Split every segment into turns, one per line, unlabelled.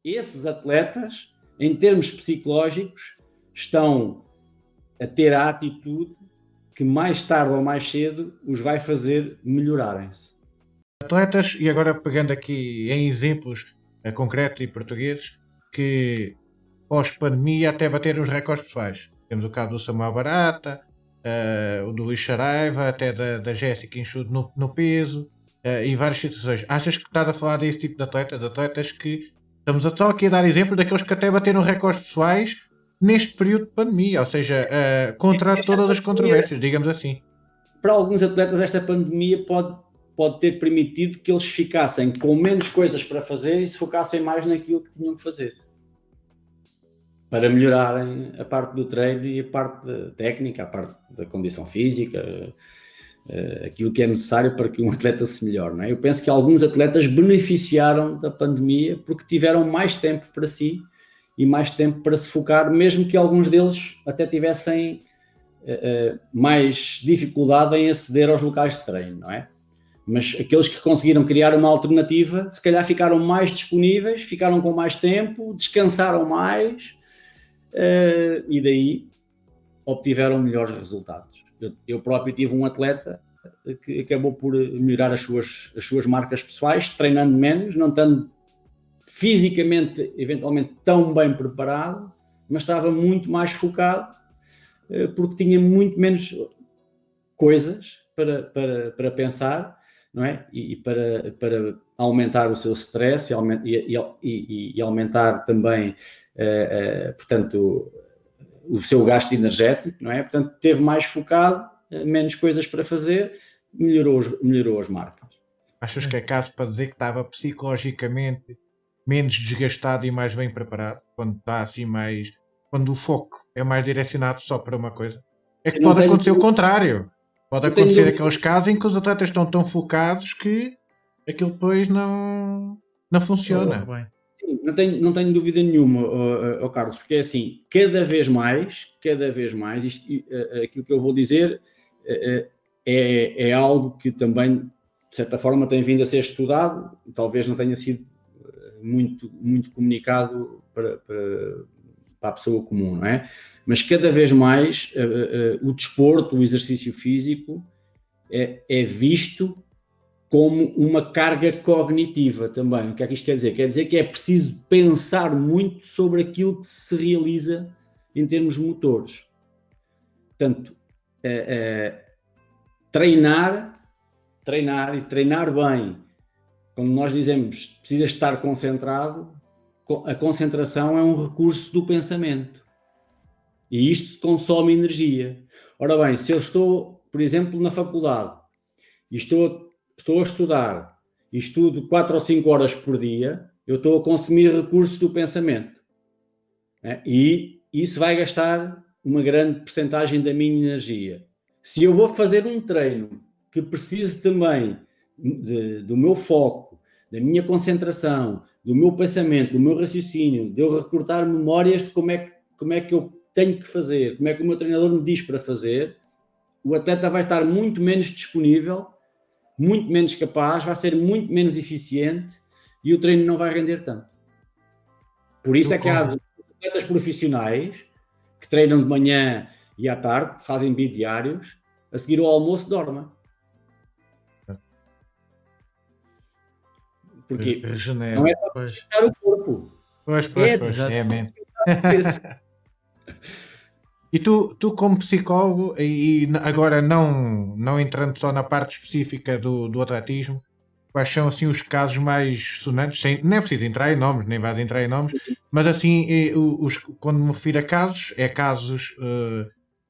esses atletas, em termos psicológicos, estão a ter a atitude que mais tarde ou mais cedo os vai fazer melhorarem-se.
Atletas, e agora pegando aqui em exemplos concretos e portugueses, que pós-pandemia até bateram os recordes pessoais. Temos o caso do Samuel Barata, o do Luís Saraiva, até da Jéssica Enxude no peso, e várias situações. Achas que estás a falar desse tipo de atletas que estamos só aqui a dar exemplos daqueles que até bateram recordes pessoais neste período de pandemia, ou seja, contra todas as controvérsias, digamos assim.
Para alguns atletas esta pandemia pode ter permitido que eles ficassem com menos coisas para fazer e se focassem mais naquilo que tinham que fazer. Para melhorarem a parte do treino e a parte da técnica, a parte da condição física, aquilo que é necessário para que um atleta se melhore. Não é? Eu penso que alguns atletas beneficiaram da pandemia porque tiveram mais tempo para si e mais tempo para se focar, mesmo que alguns deles até tivessem mais dificuldade em aceder aos locais de treino, não é? Mas aqueles que conseguiram criar uma alternativa, se calhar ficaram mais disponíveis, ficaram com mais tempo, descansaram mais e daí obtiveram melhores resultados. Eu próprio tive um atleta que acabou por melhorar as suas marcas pessoais, treinando menos, não estando fisicamente, eventualmente, tão bem preparado, mas estava muito mais focado porque tinha muito menos coisas para pensar, não é? E para aumentar o seu stress e aumentar também, portanto, o seu gasto energético, não é? Portanto, teve mais focado, menos coisas para fazer, melhorou as marcas.
Achas que é caso para dizer que estava psicologicamente menos desgastado e mais bem preparado? Quando está assim mais... Quando o foco é mais direcionado só para uma coisa? É que pode acontecer o contrário. Pode acontecer aqueles casos em que os atletas estão tão focados que aquilo depois não funciona.
Sim, não tenho dúvida nenhuma, Carlos, porque é assim, cada vez mais, aquilo que eu vou dizer é algo que também, de certa forma, tem vindo a ser estudado, talvez não tenha sido muito comunicado para a pessoa comum, não é? Mas cada vez mais o desporto, o exercício físico é visto como uma carga cognitiva também. O que é que isto quer dizer? Quer dizer que é preciso pensar muito sobre aquilo que se realiza em termos motores. Portanto, treinar bem. Quando nós dizemos que precisas estar concentrado, a concentração é um recurso do pensamento. E isto consome energia. Ora bem, se eu estou, por exemplo, na faculdade e estou a estudar e estudo 4 ou 5 horas por dia, eu estou a consumir recursos do pensamento. E isso vai gastar uma grande percentagem da minha energia. Se eu vou fazer um treino que precise também do meu foco, da minha concentração, do meu pensamento, do meu raciocínio, de eu recortar memórias de como é que eu tenho que fazer, como é que o meu treinador me diz para fazer, o atleta vai estar muito menos disponível, muito menos capaz, vai ser muito menos eficiente e o treino não vai render tanto. Por isso é que há atletas profissionais que treinam de manhã e à tarde, fazem bidiários, a seguir ao almoço dormem. Porque não é para projetar o corpo.
Pois, é a mente. E tu como psicólogo, e agora não entrando só na parte específica do atletismo, quais são assim os casos mais sonantes, não é preciso entrar em nomes, nem vai entrar em nomes, mas assim, quando me refiro a casos, é casos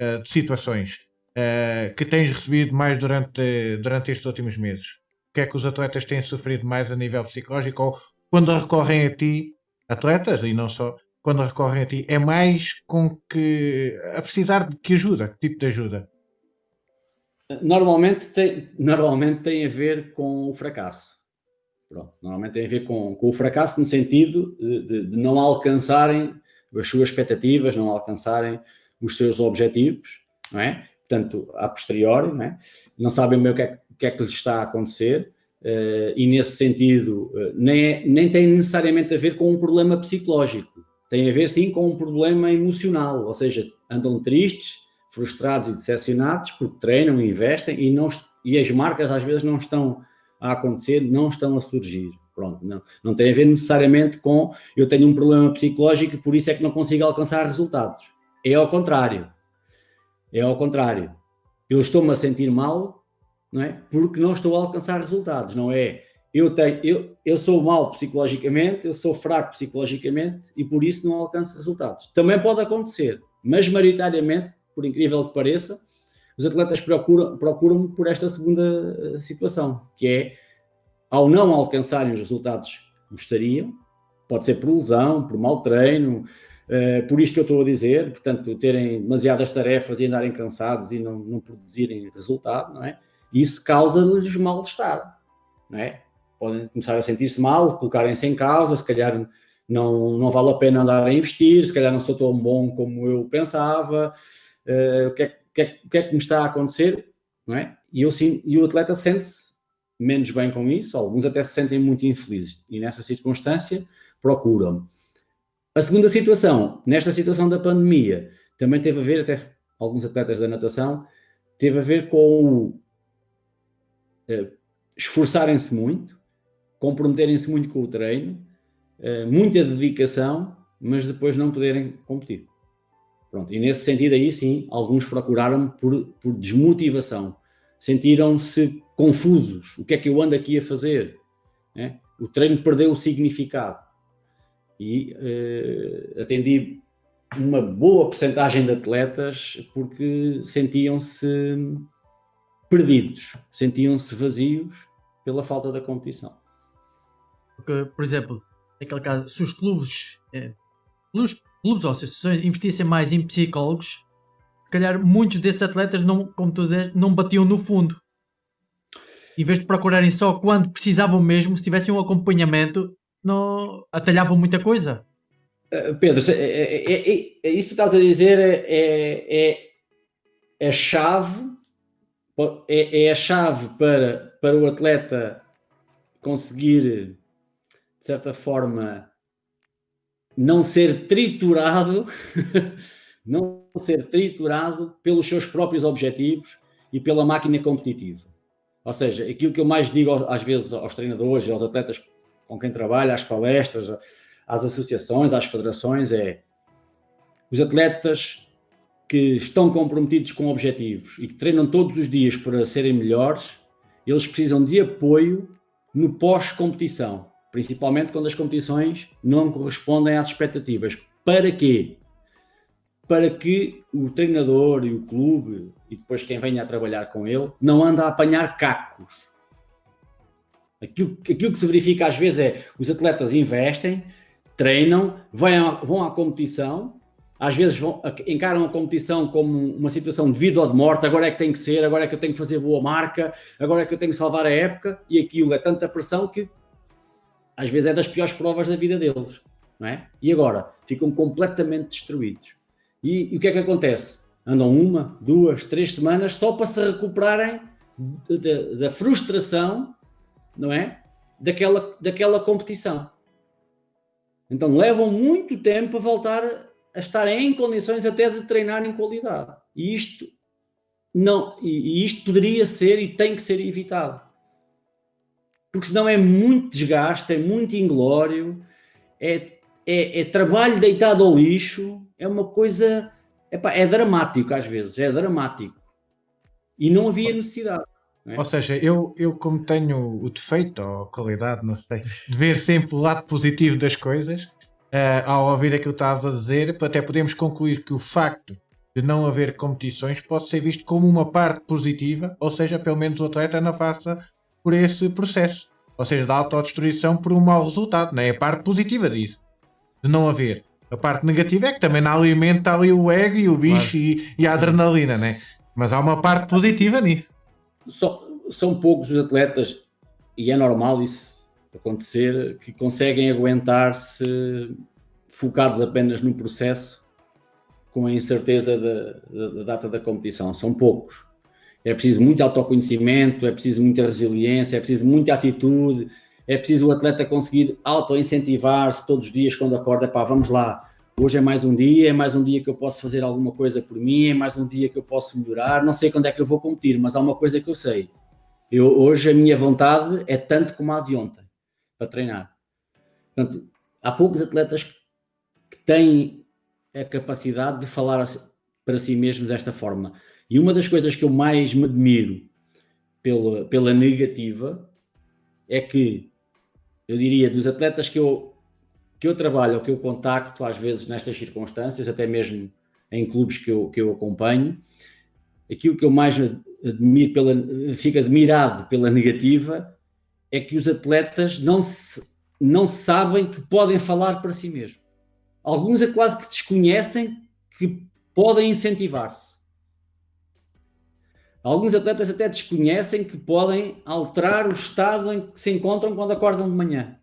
de situações que tens recebido mais durante estes últimos meses. O que é que os atletas têm sofrido mais a nível psicológico, ou quando recorrem a ti, atletas e não só, quando recorrem a ti, é mais a precisar de que ajuda? Que tipo de ajuda?
Normalmente tem a ver com o fracasso. Pronto, normalmente tem a ver com o fracasso no sentido de não alcançarem as suas expectativas, não alcançarem os seus objetivos, não é? Portanto, a posteriori, não é? Não sabem bem o que é que lhes está a acontecer e nesse sentido nem tem necessariamente a ver com um problema psicológico, tem a ver sim com um problema emocional, ou seja, andam tristes, frustrados e decepcionados porque treinam e investem e as marcas às vezes não estão a acontecer, não estão a surgir. Pronto, não tem a ver necessariamente com eu tenho um problema psicológico e por isso é que não consigo alcançar resultados. É ao contrário. Eu estou-me a sentir mal, não é? Porque não estou a alcançar resultados, não é? Eu sou mau psicologicamente, eu sou fraco psicologicamente e por isso não alcanço resultados. Também pode acontecer, mas maioritariamente, por incrível que pareça, os atletas procuram por esta segunda situação, que é, ao não alcançarem os resultados que gostariam, pode ser por lesão, por mau treino, por isto que eu estou a dizer, portanto, terem demasiadas tarefas e andarem cansados e não produzirem resultado, não é? E isso causa-lhes mal-estar, não é? Podem começar a sentir-se mal, colocarem-se em causa, se calhar não vale a pena andar a investir, se calhar não sou tão bom como eu pensava, o que é que me está a acontecer, não é? E o atleta sente-se menos bem com isso, alguns até se sentem muito infelizes e nessa circunstância procuram. A segunda situação, nesta situação da pandemia, também teve a ver, até alguns atletas da natação, teve a ver com esforçarem-se muito, comprometerem-se muito com o treino, muita dedicação, mas depois não poderem competir. Pronto, e nesse sentido aí sim, alguns procuraram por desmotivação, sentiram-se confusos, o que é que eu ando aqui a fazer? Né? O treino perdeu o significado. E atendi uma boa percentagem de atletas porque sentiam-se perdidos, sentiam-se vazios pela falta da competição.
Porque, por exemplo, naquele caso, se os clubes ou associações investissem mais em psicólogos, se calhar muitos desses atletas, como tu dizes, não batiam no fundo. Em vez de procurarem só quando precisavam mesmo, se tivessem um acompanhamento, não atalhavam muita coisa.
Pedro, isso que tu estás a dizer é a chave, é a chave para o atleta conseguir, de certa forma, não ser triturado, pelos seus próprios objetivos e pela máquina competitiva. Ou seja, aquilo que eu mais digo às vezes aos treinadores e aos atletas com quem trabalho, às palestras, às associações, às federações, é os atletas que estão comprometidos com objetivos e que treinam todos os dias para serem melhores, eles precisam de apoio no pós-competição, principalmente quando as competições não correspondem às expectativas. Para quê? Para que o treinador e o clube, e depois quem venha a trabalhar com ele, não anda a apanhar cacos. Aquilo que se verifica às vezes é os atletas investem, treinam, vão à competição, às vezes encaram a competição como uma situação de vida ou de morte, agora é que tem que ser, agora é que eu tenho que fazer boa marca, agora é que eu tenho que salvar a época, e aquilo é tanta pressão que às vezes é das piores provas da vida deles, não é? E agora ficam completamente destruídos. E o que é que acontece? Andam 1, 2, 3 semanas só para se recuperarem da frustração, não é? Daquela competição. Então levam muito tempo a voltar a estarem em condições até de treinar em qualidade. E isto poderia ser e tem que ser evitado. Porque senão é muito desgaste, é muito inglório, é trabalho deitado ao lixo, é uma coisa... é dramático às vezes, é dramático. E não havia necessidade. Não é?
Ou seja, eu como tenho o defeito ou a qualidade, não sei, de ver sempre o lado positivo das coisas, ao ouvir aquilo que estava a dizer, até podemos concluir que o facto de não haver competições pode ser visto como uma parte positiva, ou seja, pelo menos o atleta não faça por esse processo, ou seja, da autodestruição por um mau resultado, não é? A parte positiva disso, de não haver. A parte negativa é que também não alimenta ali o ego e o bicho e a adrenalina, né? Mas há uma parte positiva nisso.
São poucos os atletas, e é normal isso acontecer, que conseguem aguentar-se focados apenas no processo com a incerteza da data da competição. São poucos. É preciso muito autoconhecimento, é preciso muita resiliência, é preciso muita atitude, é preciso o atleta conseguir auto-incentivar-se todos os dias quando acorda. Pá, vamos lá, hoje é mais um dia que eu posso fazer alguma coisa por mim, é mais um dia que eu posso melhorar. Não sei quando é que eu vou competir, mas há uma coisa que eu sei. Hoje a minha vontade é tanto como a de ontem, para treinar. Portanto, há poucos atletas que têm a capacidade de falar para si mesmos desta forma. E uma das coisas que eu mais me admiro pela negativa é que, eu diria, dos atletas que eu trabalho ou que eu contacto, às vezes nestas circunstâncias, até mesmo em clubes que eu acompanho, aquilo que eu mais admiro, fico admirado pela negativa, é que os atletas não sabem que podem falar para si mesmos. Alguns é quase que desconhecem que podem incentivar-se. Alguns atletas até desconhecem que podem alterar o estado em que se encontram quando acordam de manhã.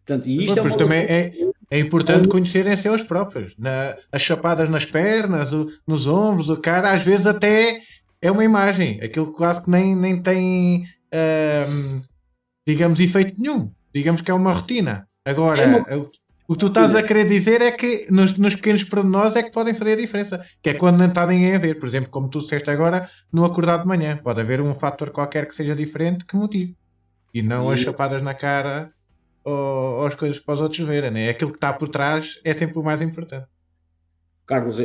Portanto, e isto
Mas também é importante conhecerem-se eles próprios. As chapadas nas pernas, nos ombros, o cara, às vezes até é uma imagem. Aquilo quase que nem tem, digamos, efeito nenhum. Digamos que é uma rotina. Agora, o que tu estás a querer dizer é que nos pequenos pormenores é que podem fazer a diferença. Que é quando não está ninguém a ver. Por exemplo, como tu disseste agora, no acordar de manhã. Pode haver um fator qualquer que seja diferente que motive. E não as chapadas na cara ou as coisas para os outros verem. Né? Aquilo que está por trás é sempre o mais importante.
Carlos,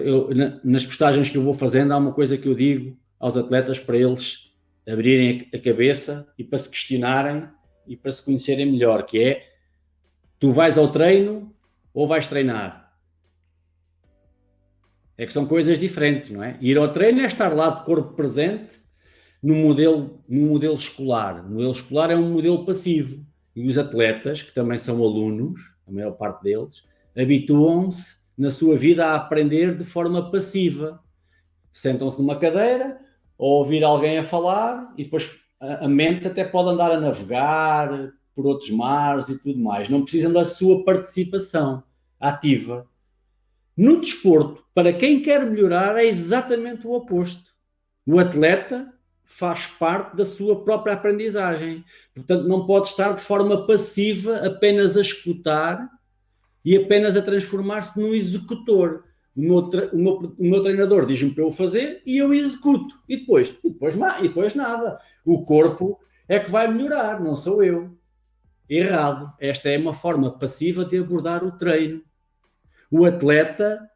nas postagens que eu vou fazendo, há uma coisa que eu digo aos atletas para eles abrirem a cabeça e para se questionarem e para se conhecerem melhor, que é: tu vais ao treino ou vais treinar? É que são coisas diferentes, não é? Ir ao treino é estar lá de corpo presente no modelo escolar. O modelo escolar é um modelo passivo. E os atletas, que também são alunos, a maior parte deles, habituam-se na sua vida a aprender de forma passiva. Sentam-se numa cadeira ou ouvir alguém a falar e depois a mente até pode andar a navegar por outros mares e tudo mais. Não precisam da sua participação ativa. No desporto, para quem quer melhorar, é exatamente o oposto. O atleta faz parte da sua própria aprendizagem. Portanto, não pode estar de forma passiva apenas a escutar e apenas a transformar-se num executor. O meu treinador diz-me para eu fazer e eu executo. E depois nada. O corpo é que vai melhorar, não sou eu. Errado. Esta é uma forma passiva de abordar o treino. O atleta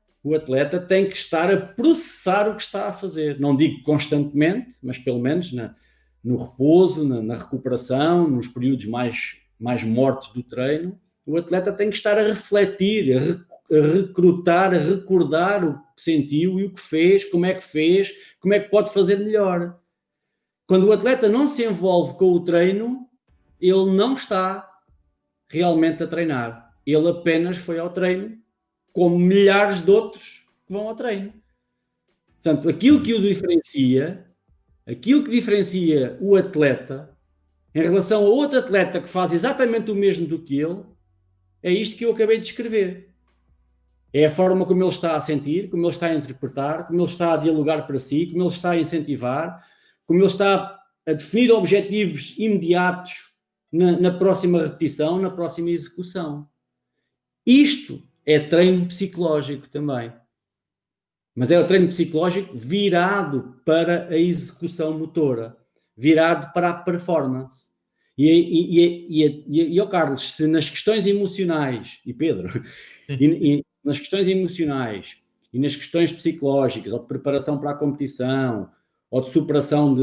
tem que estar a processar o que está a fazer. Não digo constantemente, mas pelo menos no repouso, na recuperação, nos períodos mais mortos do treino, o atleta tem que estar a refletir, a recrutar, a recordar o que sentiu e o que fez, como é que pode fazer melhor. Quando o atleta não se envolve com o treino, ele não está realmente a treinar. Ele apenas foi ao treino como milhares de outros que vão ao treino. Portanto, aquilo que diferencia o atleta em relação a outro atleta que faz exatamente o mesmo do que ele, é isto que eu acabei de descrever. É a forma como ele está a sentir, como ele está a interpretar, como ele está a dialogar para si, como ele está a incentivar, como ele está a definir objetivos imediatos na próxima repetição, na próxima execução. Isto é treino psicológico também. Mas é o treino psicológico virado para a execução motora, virado para a performance. E Carlos, se nas questões emocionais, e Pedro, e nas questões emocionais e nas questões psicológicas, ou de preparação para a competição, ou de superação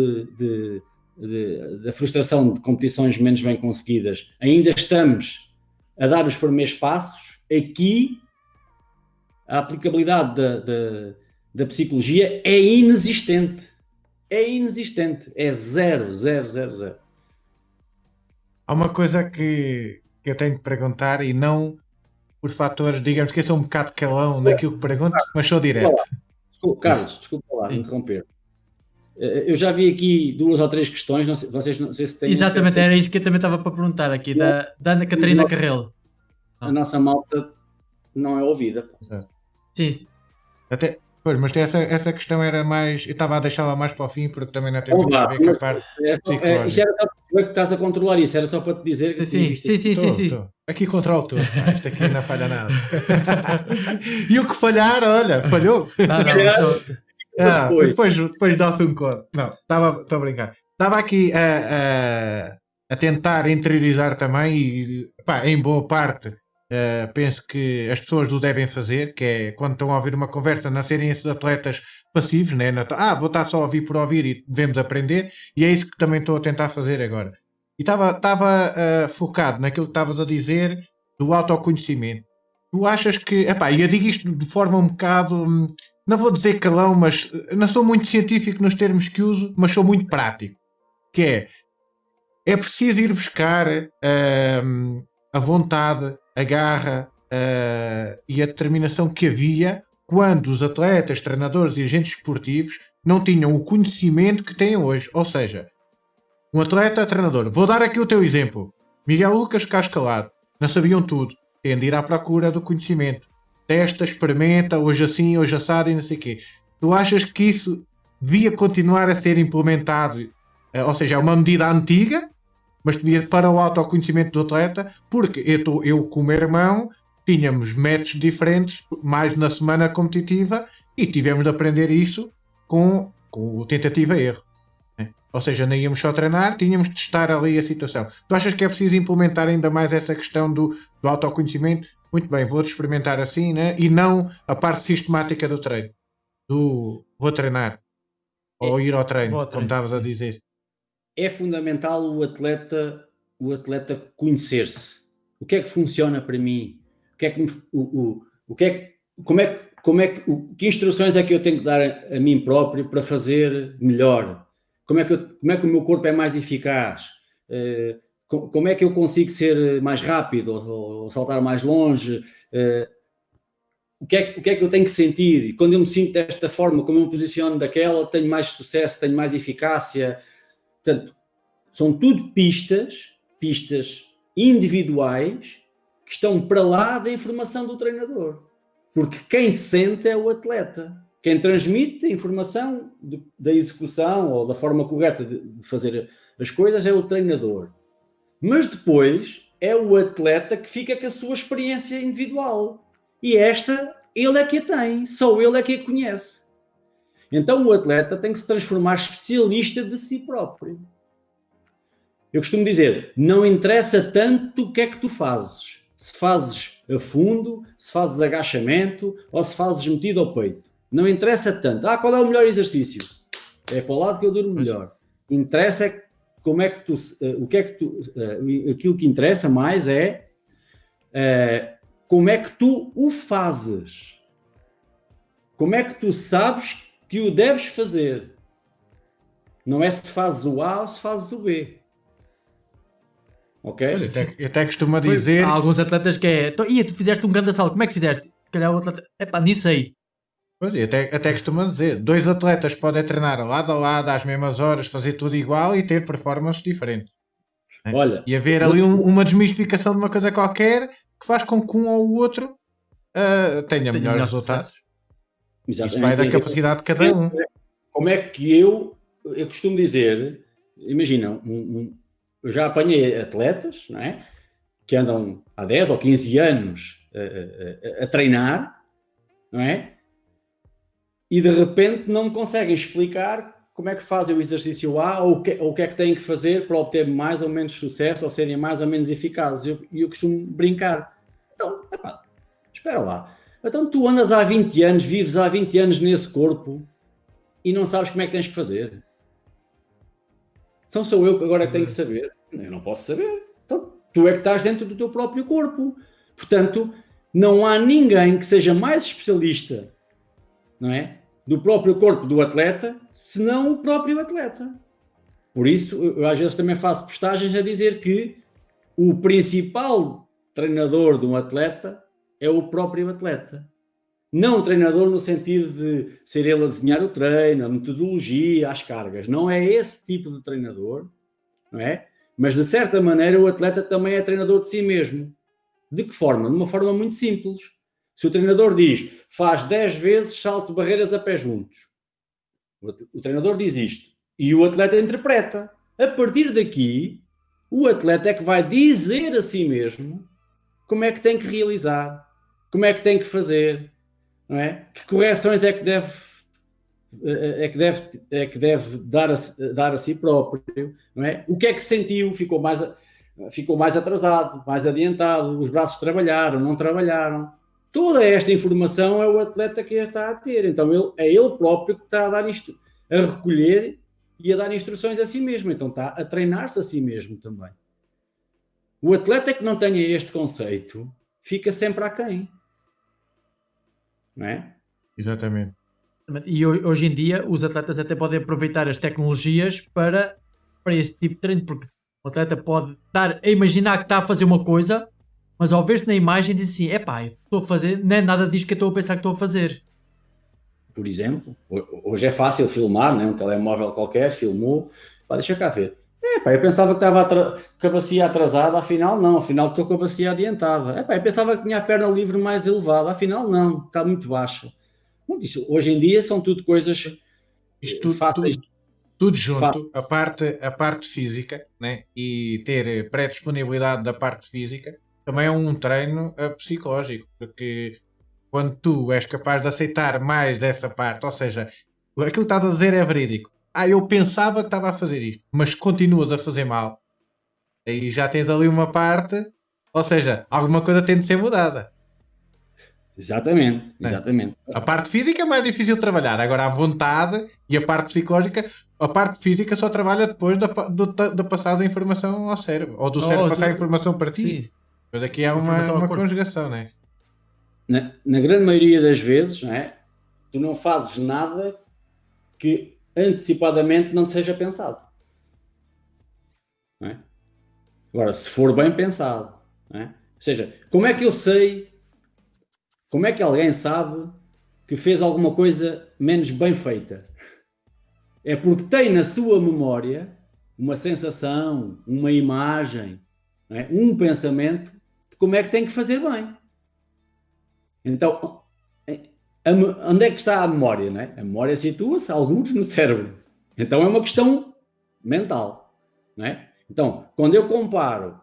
da frustração de competições menos bem conseguidas, ainda estamos a dar os primeiros passos, aqui a aplicabilidade da psicologia é inexistente. É zero.
Há uma coisa que eu tenho que perguntar, e não por fatores, digamos que eu sou um bocado calão naquilo que pergunto, mas sou direto.
Carlos, desculpa lá interromper. Eu já vi aqui 2 ou 3 questões, não sei se têm.
Exatamente, era isso que eu também estava para perguntar aqui, da Ana Catarina Carrelo.
A nossa malta não é ouvida.
Sim.
Até Pois, mas essa questão era mais. Eu estava a deixá-la mais para o fim porque também não tem
Então
muito a
vá,
ver com a parte
isto
psicológica.
era só tu é que estás a controlar isso, era só para te dizer que tinha
Sim,
visto
sim,
aqui.
sim, sim, sim.
Estou. Aqui controlo tudo, pá. Isto aqui não falha nada. E o que falhar, olha, falhou.
Não,
Depois.
Depois dá-se um código. Não, estou a brincar. Estava aqui a tentar interiorizar também e, pá, em boa parte, penso que as pessoas o devem fazer, que é quando estão a ouvir uma conversa, não serem esses atletas passivos, né? Vou estar só a ouvir por ouvir e devemos aprender, e é isso que também estou a tentar fazer agora. E estava focado naquilo que estavas a dizer do autoconhecimento. Tu achas que, epá, e eu digo isto de forma um bocado, não vou dizer calão, mas não sou muito científico nos termos que uso, mas sou muito prático. Que é preciso ir buscar a vontade, a garra e a determinação que havia quando os atletas, treinadores e agentes esportivos não tinham o conhecimento que têm hoje. Ou seja, um atleta, treinador. Vou dar aqui o teu exemplo. Miguel Lucas Cascalado. Não sabiam tudo. Tem de ir à procura do conhecimento. Testa, experimenta, hoje assim, hoje assado e não sei o quê. Tu achas que isso devia continuar a ser implementado? Ou seja, é uma medida antiga, mas devia para o autoconhecimento do atleta, porque eu com o meu irmão tínhamos métodos diferentes, mais na semana competitiva, e tivemos de aprender isso com o tentativa e erro. Ou seja, não íamos só treinar, tínhamos de testar ali a situação. Tu achas que é preciso implementar ainda mais essa questão do autoconhecimento? Muito bem, vou experimentar assim, né? E não a parte sistemática do treino. Vou treinar. Ou ir ao treino, como estavas a dizer.
É fundamental o atleta conhecer-se. O que é que funciona para mim? Que instruções é que eu tenho que dar a mim próprio para fazer melhor? Como é que o meu corpo é mais eficaz? Como é que eu consigo ser mais rápido ou saltar mais longe? O que é que eu tenho que sentir? E quando eu me sinto desta forma, como eu me posiciono daquela, tenho mais sucesso, tenho mais eficácia. Portanto, são tudo pistas individuais que estão para lá da informação do treinador. Porque quem sente é o atleta. Quem transmite a informação da execução ou da forma correta de fazer as coisas é o treinador. Mas depois é o atleta que fica com a sua experiência individual. E esta, ele é que a tem, só ele é que a conhece. Então o atleta tem que se transformar especialista de si próprio. Eu costumo dizer, não interessa tanto o que é que tu fazes. Se fazes a fundo, se fazes agachamento ou se fazes metido ao peito. Não interessa tanto. Qual é o melhor exercício? É para o lado que eu durmo melhor. Interessa é como é que tu... aquilo que interessa mais é como é que tu o fazes. Como é que tu sabes que o deves fazer. Não é se fazes o A ou se fazes o B. Ok?
Eu até costumo dizer...
Há alguns atletas que é... tu fizeste um grande salto, como é que fizeste? Calhar o atleta... nem sei.
Pois, até costumo dizer, 2 atletas podem treinar lado a lado, às mesmas horas, fazer tudo igual e ter performances diferentes. Né?
Olha,
e haver ali uma desmistificação de uma coisa qualquer que faz com que um ou o outro tenha melhores resultados. Isto vai da capacidade de cada um.
Como é que eu costumo dizer, imagina, eu já apanhei atletas, não é? Que andam há 10 ou 15 anos a treinar, não é? E de repente não me conseguem explicar como é que fazem o exercício A ou o que é que têm que fazer para obter mais ou menos sucesso ou serem mais ou menos eficazes. Eu costumo brincar. Então, espera lá. Então tu andas há 20 anos, vives há 20 anos nesse corpo e não sabes como é que tens que fazer. Então sou eu que agora tenho que saber. Eu não posso saber. Então tu é que estás dentro do teu próprio corpo. Portanto, não há ninguém que seja mais especialista, não é, do próprio corpo do atleta, senão o próprio atleta. Por isso, eu às vezes também faço postagens a dizer que o principal treinador de um atleta é o próprio atleta. Não o treinador no sentido de ser ele a desenhar o treino, a metodologia, as cargas. Não é esse tipo de treinador, não é? Mas, de certa maneira, o atleta também é treinador de si mesmo. De que forma? De uma forma muito simples. Se o treinador diz, faz 10 vezes salto de barreiras a pés juntos. O treinador diz isto. E o atleta interpreta. A partir daqui, o atleta é que vai dizer a si mesmo como é que tem que realizar, como é que tem que fazer, não é? Que correções é que deve dar a si próprio, não é? O que é que sentiu? Ficou mais atrasado, mais adiantado, os braços trabalharam, não trabalharam. Toda esta informação é o atleta que a está a ter. Então é ele próprio que está a recolher e a dar instruções a si mesmo. Então está a treinar-se a si mesmo também. O atleta que não tenha este conceito fica sempre aquém. Não é?
Exatamente.
E hoje em dia os atletas até podem aproveitar as tecnologias para esse tipo de treino, porque o atleta pode estar a imaginar que está a fazer uma coisa, mas ao ver-se na imagem diz assim, estou a fazer, não é nada disto que eu estou a pensar que estou a fazer.
Por exemplo, hoje é fácil filmar, né? Um telemóvel qualquer filmou, deixa cá ver. Eu pensava que estava com a bacia atrasada, afinal não, afinal estou com a bacia adiantada. Eu pensava que tinha a perna livre mais elevada, afinal não, está muito baixa. Hoje em dia são tudo coisas fáceis.
Tudo junto, a parte física, né? E ter pré-disponibilidade da parte física também é um treino psicológico, porque quando tu és capaz de aceitar mais dessa parte, ou seja, aquilo que estás a dizer é verídico. Eu pensava que estava a fazer isto, mas continuas a fazer mal. Aí já tens ali uma parte, ou seja, alguma coisa tem de ser mudada.
Exatamente.
A parte física é mais difícil de trabalhar, agora a vontade e a parte psicológica, a parte física só trabalha depois da passada informação ao cérebro, ou do cérebro passar a informação para ti. Sim. Mas aqui há uma conjugação, não é?
Na grande maioria das vezes, não é? Tu não fazes nada que antecipadamente não seja pensado. Não é? Agora, se for bem pensado, não é? Ou seja, como é que eu sei, como é que alguém sabe que fez alguma coisa menos bem feita? É porque tem na sua memória uma sensação, uma imagem, não é? Um pensamento de como é que tem que fazer bem. Então, onde é que está a memória? Não é? A memória situa-se alguns no cérebro. Então é uma questão mental. Não é? Então, quando eu comparo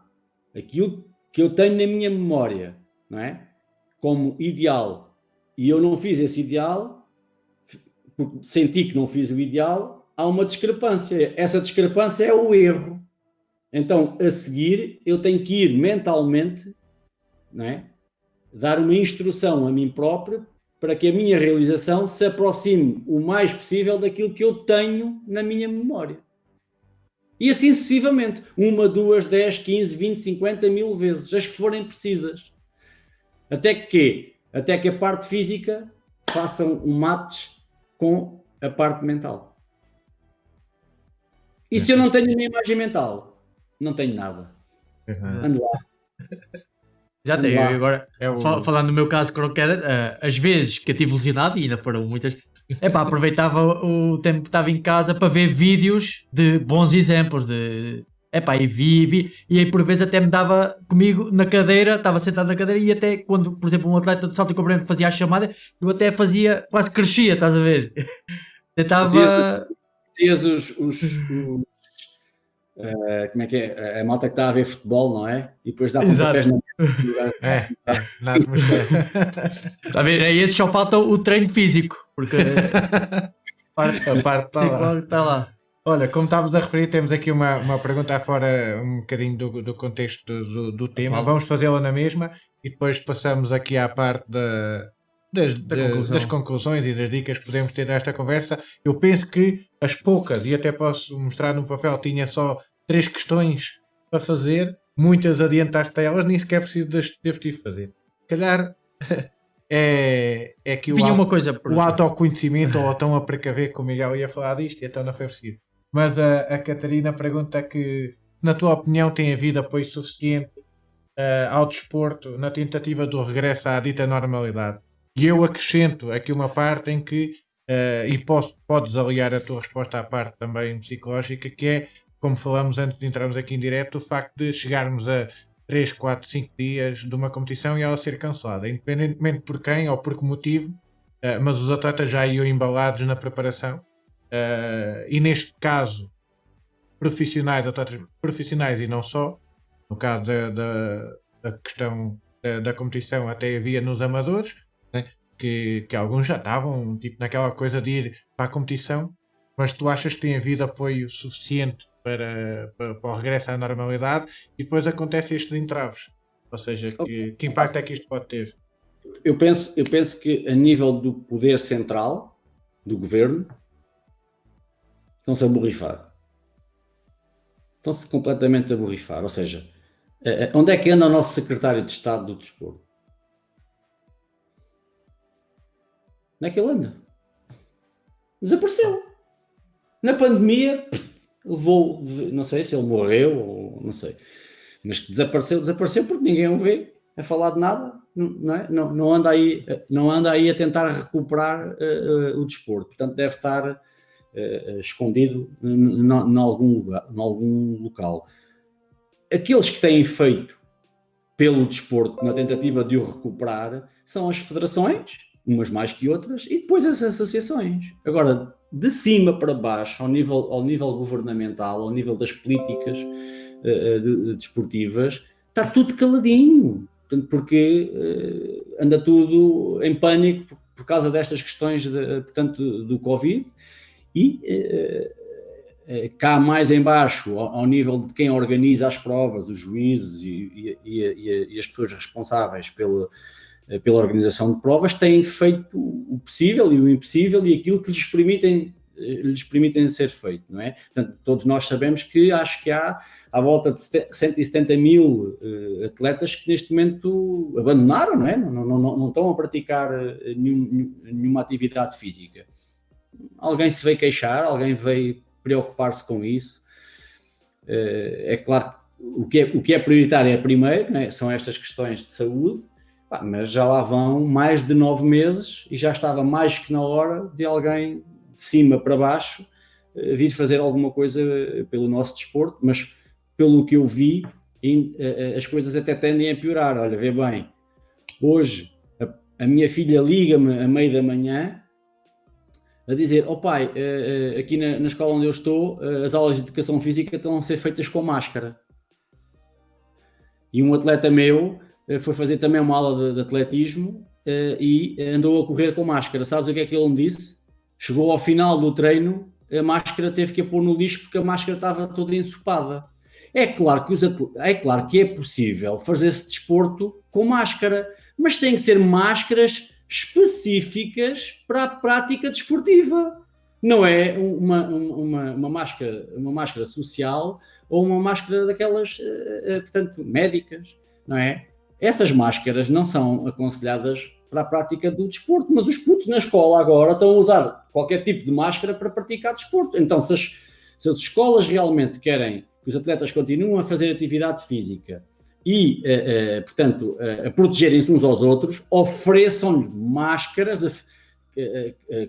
aquilo que eu tenho na minha memória, não é? Como ideal, e eu não fiz esse ideal, porque senti que não fiz o ideal, há uma discrepância. Essa discrepância é o erro. Então, a seguir, eu tenho que ir mentalmente, não é? Dar uma instrução a mim próprio para que a minha realização se aproxime o mais possível daquilo que eu tenho na minha memória. E assim sucessivamente. 1, 2, 10, 15, 20, 50 mil vezes. As que forem precisas. Até que a parte física faça um match com a parte mental. E se eu não tenho uma imagem mental? Não tenho nada. Ando lá.
Já tenho, agora, falando no meu caso, as vezes que eu tive lesionado, e ainda foram muitas, aproveitava o tempo que estava em casa para ver vídeos de bons exemplos, e vi, e aí por vezes até me dava comigo na cadeira, estava sentado na cadeira, e até quando, por exemplo, um atleta de salto e comprimento fazia a chamada, eu até fazia, quase crescia, estás a ver? Tentava...
Fazias como é que é? A malta que está a ver futebol, não é? E depois dá pontapés na
na atmosfera.
Está a ver? Aí esses só falta o treino físico, porque
a parte
está lá.
Olha, como estávamos a referir, temos aqui uma pergunta fora um bocadinho do contexto do tema. Vamos fazê-la na mesma e depois passamos aqui à parte das conclusões e das dicas que podemos ter nesta conversa. Eu penso que as poucas, e até posso mostrar no papel, tinha só 3 questões para fazer, muitas adiantaste a elas, nem sequer preciso devo te fazer. Se calhar é que o autoconhecimento ou tão a precaver que o Miguel ia falar disto e então não foi preciso. Mas a Catarina pergunta que, na tua opinião, tem havido apoio suficiente ao desporto na tentativa do regresso à dita normalidade? E eu acrescento aqui uma parte em que, e podes aliar a tua resposta à parte também psicológica, que é, como falamos antes de entrarmos aqui em direto, o facto de chegarmos a 3, 4, 5 dias de uma competição e ela ser cancelada, independentemente por quem ou por que motivo, mas os atletas já iam embalados na preparação. E neste caso, profissionais, atletas profissionais e não só, no caso da questão da competição, até havia nos amadores, né, que alguns já estavam tipo, naquela coisa de ir para a competição, mas tu achas que tem havido apoio suficiente para o regresso à normalidade e depois acontece estes entraves? Ou seja, que impacto é que isto pode ter?
Eu penso que a nível do poder central, do governo, estão-se a borrifar. Estão-se completamente a borrifar. Ou seja, onde é que anda o nosso secretário de Estado do Desporto? Onde é que ele anda? Desapareceu. Na pandemia, levou, não sei se ele morreu ou não sei, mas que desapareceu porque ninguém o vê a falar de nada, não é? Não anda aí a tentar recuperar o desporto, portanto deve estar escondido em algum local. Aqueles que têm feito pelo desporto na tentativa de o recuperar são as federações, umas mais que outras, e depois as associações. Agora, de cima para baixo, ao nível governamental, ao nível das políticas desportivas, está tudo caladinho. Portanto, porque anda tudo em pânico por causa destas questões portanto, do Covid e cá mais em baixo, ao nível de quem organiza as provas, os juízes e as pessoas responsáveis pela organização de provas, têm feito o possível e o impossível e aquilo que lhes permitem ser feito, não é? Portanto, todos nós sabemos que acho que há à volta de 170 mil atletas que neste momento abandonaram, não é? Não estão a praticar nenhuma atividade física. Alguém se veio queixar, alguém veio preocupar-se com isso. É claro que o que é prioritário é primeiro, né? São estas questões de saúde, mas já lá vão mais de 9 meses e já estava mais que na hora de alguém de cima para baixo vir fazer alguma coisa pelo nosso desporto, mas pelo que eu vi, as coisas até tendem a piorar. Olha, vê bem, hoje a minha filha liga-me a meio da manhã a dizer, pai, aqui na escola onde eu estou, as aulas de educação física estão a ser feitas com máscara. E um atleta meu foi fazer também uma aula de atletismo e andou a correr com máscara. Sabes o que é que ele me disse? Chegou ao final do treino, a máscara teve que a pôr no lixo porque a máscara estava toda ensopada. É claro que é possível fazer esse desporto com máscara, mas tem que ser máscaras específicas para a prática desportiva. Não é uma máscara social ou uma máscara daquelas, portanto, médicas, não é? Essas máscaras não são aconselhadas para a prática do desporto, mas os putos na escola agora estão a usar qualquer tipo de máscara para praticar desporto. Então, se as escolas realmente querem que os atletas continuem a fazer atividade física e, portanto, a protegerem-se uns aos outros, ofereçam-lhe máscaras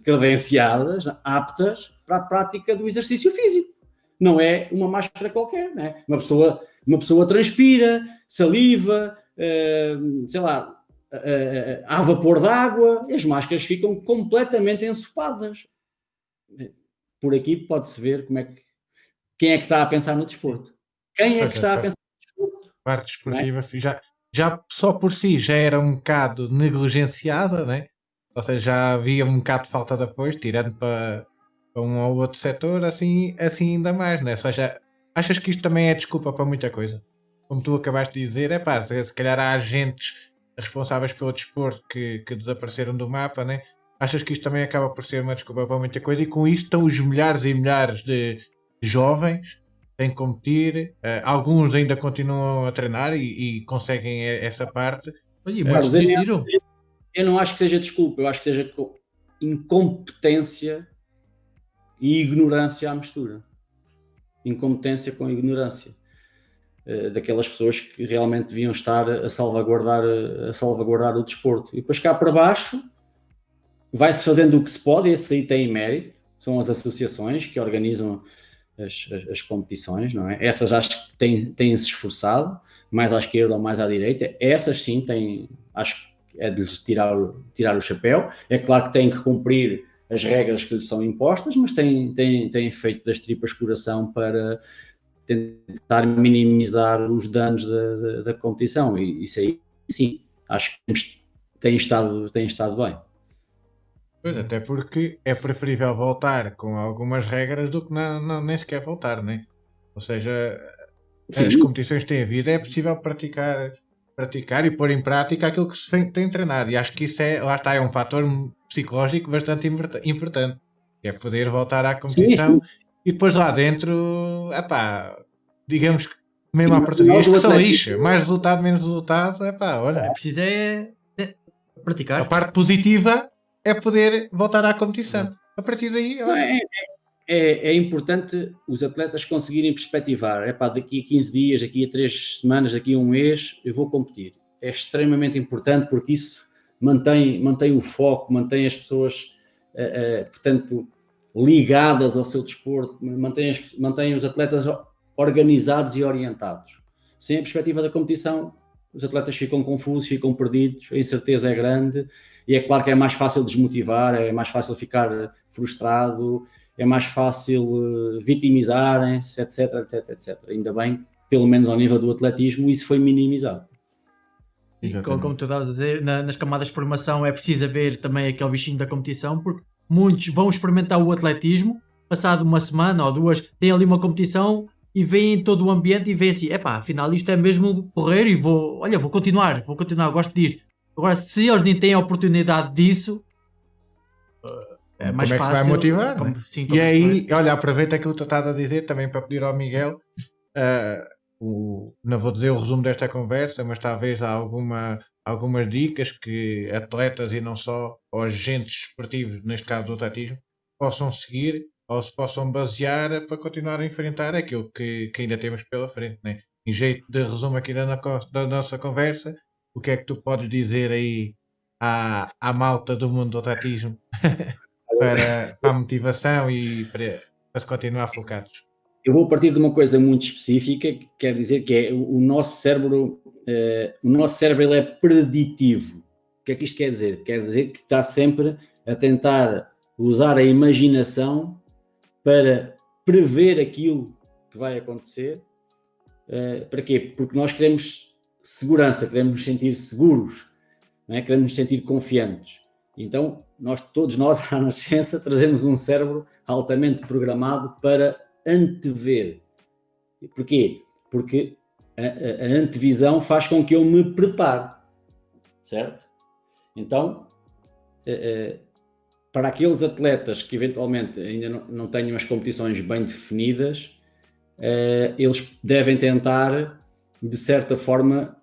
credenciadas, aptas para a prática do exercício físico. Não é uma máscara qualquer, né? Uma pessoa transpira, saliva, sei lá, há vapor de água, e as máscaras ficam completamente ensopadas. Por aqui pode-se ver quem é que está a pensar no desporto. Quem é que está a pensar no desporto?
Parte desportiva já só por si já era um bocado negligenciada, né? Ou seja, já havia um bocado de falta de apoio, tirando para um ou outro setor, assim ainda mais, né? Ou seja, achas que isto também é desculpa para muita coisa? Como tu acabaste de dizer, se calhar há agentes responsáveis pelo desporto que desapareceram do mapa, né? Achas que isto também acaba por ser uma desculpa para muita coisa e com isto estão os milhares e milhares de jovens têm que competir, alguns ainda continuam a treinar e conseguem essa parte.
E muitos desistiram.
Eu não acho que seja desculpa, eu acho que seja incompetência e ignorância à mistura. Incompetência com ignorância daquelas pessoas que realmente deviam estar a salvaguardar o desporto. E depois cá para baixo vai-se fazendo o que se pode, e esse aí tem mérito, são as associações que organizam as competições, não é? Essas acho que têm-se esforçado, mais à esquerda ou mais à direita. Essas sim acho que é de lhes tirar o chapéu. É claro que têm que cumprir as regras que lhes são impostas, mas têm feito das tripas coração para tentar minimizar os danos da competição. E isso aí, sim, acho que tem estado bem.
Pois, até porque é preferível voltar com algumas regras do que nem sequer voltar, né? Ou seja, as
Sim,
competições que têm havido é possível praticar e pôr em prática aquilo que se tem treinado. E acho que isso lá está, é um fator psicológico bastante importante. É poder voltar à
sim,
competição
sim.
e depois lá dentro, epá, digamos que mesmo à
Nós,
português,
o
que se lixa.
atletismo,
Mais resultado, menos resultado, epá,
É
olha.
preciso
A
praticar.
parte positiva é poder voltar à competição.
Exato.
A partir daí,
não
olha.
é importante os atletas conseguirem perspectivar. Daqui a 15 dias, daqui a 3 semanas, daqui a um mês, eu vou competir. É extremamente importante porque isso mantém o foco, mantém as pessoas, portanto, ligadas ao seu desporto, mantém os atletas organizados e orientados. Sem a perspectiva da competição, os atletas ficam confusos, ficam perdidos, a incerteza é grande e é claro que é mais fácil desmotivar, é mais fácil ficar frustrado, é mais fácil vitimizarem-se, etc, etc, etc. Ainda bem, pelo menos ao nível do atletismo, isso foi minimizado.
E como tu estavas a dizer, nas camadas de formação é preciso haver também aquele bichinho da competição, porque muitos vão experimentar o atletismo, passado uma semana ou duas, têm ali uma competição e veem todo o ambiente e veem assim, epá, afinal isto é mesmo porreiro e vou continuar, gosto disto. Agora, se eles nem têm a oportunidade disso, é mais
Como é que se vai
fácil,
motivar, né?
sim,
E
como foi.
aí, olha, aproveita aquilo que tu estás a dizer também para pedir ao Miguel. Não vou dizer o resumo desta conversa, mas talvez há algumas dicas que atletas e não só, ou agentes esportivos, neste caso do atletismo, possam seguir ou se possam basear para continuar a enfrentar aquilo que ainda temos pela frente, né? Em jeito de resumo aqui da nossa conversa, o que é que tu podes dizer aí à malta do mundo do atletismo para a motivação e para se continuar focados?
Eu vou partir de uma coisa muito específica, que quer dizer que é o nosso cérebro, ele é preditivo. O que é que isto quer dizer? Quer dizer que está sempre a tentar usar a imaginação para prever aquilo que vai acontecer. Para quê? Porque nós queremos segurança, queremos nos sentir seguros, não é? Queremos nos sentir confiantes. Então, todos nós, à nascença, trazemos um cérebro altamente programado para antever. Porquê? Porque a antevisão faz com que eu me prepare, certo? Então, para aqueles atletas que eventualmente ainda não tenham as competições bem definidas, eles devem tentar, de certa forma,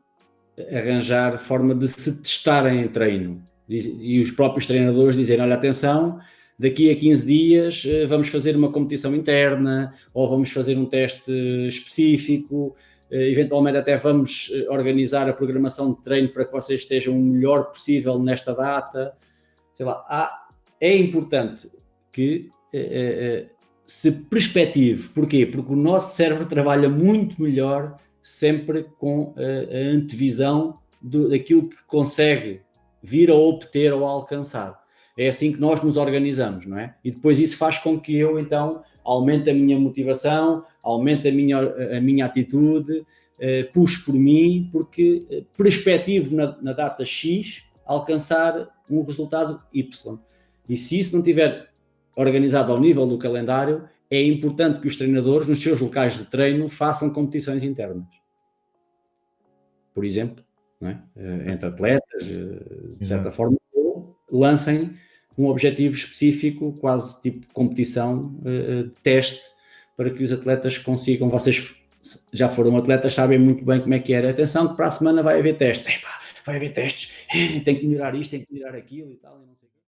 arranjar forma de se testarem em treino. E os próprios treinadores dizerem, olha, atenção, daqui a 15 dias vamos fazer uma competição interna ou vamos fazer um teste específico, eventualmente até vamos organizar a programação de treino para que vocês estejam o melhor possível nesta data. Sei lá, é importante que se perspective. Porquê? Porque o nosso cérebro trabalha muito melhor sempre com a antevisão daquilo que consegue vir a obter ou a alcançar. É assim que nós nos organizamos, não é? E depois isso faz com que eu, então, aumente a minha motivação, aumente a minha atitude, puxe por mim, porque perspectivo na data X alcançar um resultado Y. E se isso não estiver organizado ao nível do calendário, é importante que os treinadores, nos seus locais de treino, façam competições internas. Por exemplo, não é? Entre atletas, de certa forma, ou lancem um objetivo específico, quase tipo competição, de teste, para que os atletas consigam. Vocês já foram atletas, sabem muito bem como é que era. Atenção, que para a semana vai haver testes. Vai haver testes, tem que melhorar isto, tem que melhorar aquilo e tal. E não sei o quê.